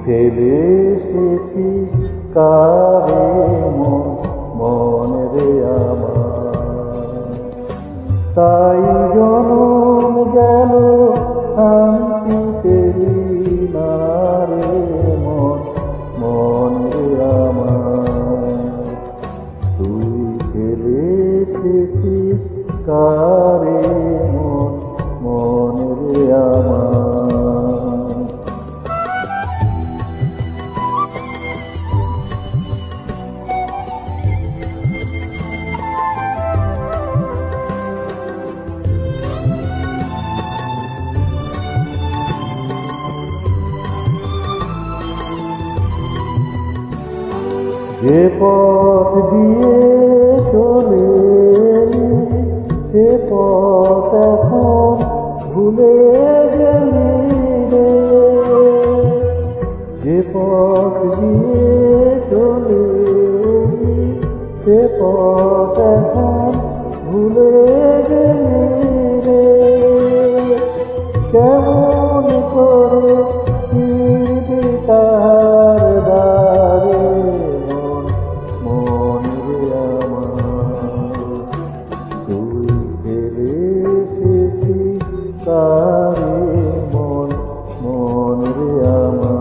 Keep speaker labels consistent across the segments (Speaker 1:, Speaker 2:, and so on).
Speaker 1: ফেলে এসেছি কারে মন রে আমার, তাই জনম গেল শান্তি পেলি না রে মন রে আমার। তুই ফেলে এসেছিস কারে মন রে আমার। যে পথ দিয়ে চলে সে পথ এখন ভুলে গেলি রে, যে পথ দিয়ে চলে সে পথ এখন ভুলে গেলি রে। কেমন করে ফিরবি তার দ্বারে মন রে আমার। তুই ফেলে এসেছিস কারে মন রে আমার।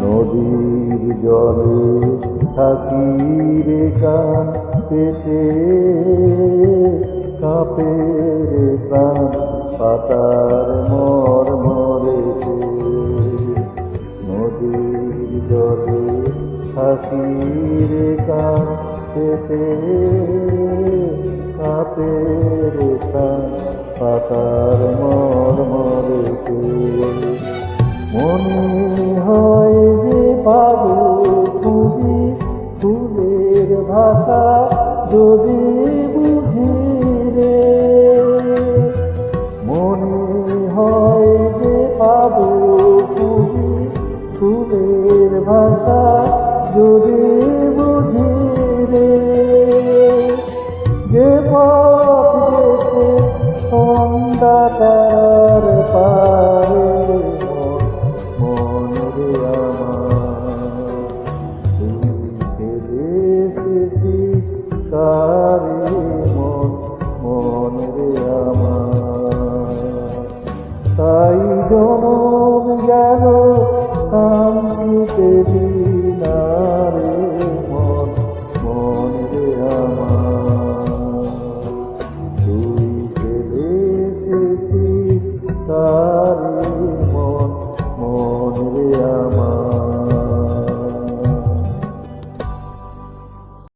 Speaker 1: নদীর জলে থাকি রে কান পেতে, কাঁপে রে প্রাণ পাতার মরেতে। নদীর জলে থাকি রে কান পেতে, কাঁপে রে প্রাণ পাতার মরেতে। মনে হয় যে পাবো খুঁজি ফুলের ভাষা যদি